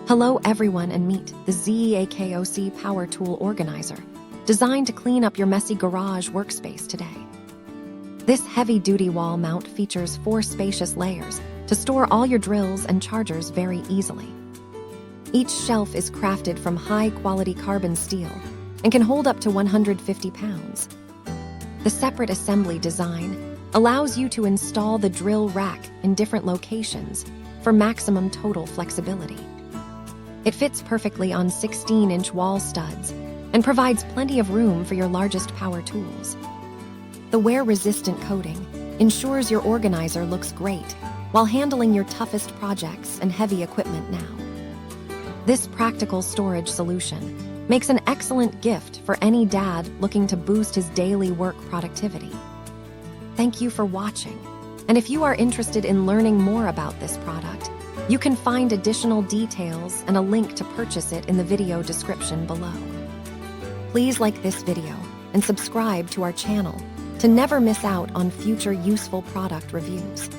Hello everyone, and meet the ZEAKOC Power Tool Organizer, designed to clean up your messy garage workspace today. This heavy-duty wall mount features 4 spacious layers to store all your drills and chargers very easily. Each shelf is crafted from high-quality carbon steel and can hold up to 150 pounds. The separate assembly design allows you to install the drill rack in different locations for maximum total flexibility. It fits perfectly on 16-inch wall studs and provides plenty of room for your largest power tools. The wear-resistant coating ensures your organizer looks great while handling your toughest projects and heavy equipment now. This practical storage solution makes an excellent gift for any dad looking to boost his daily work productivity. Thank you for watching, and if you are interested in learning more about this product, you can find additional details and a link to purchase it in the video description below. Please like this video and subscribe to our channel to never miss out on future useful product reviews.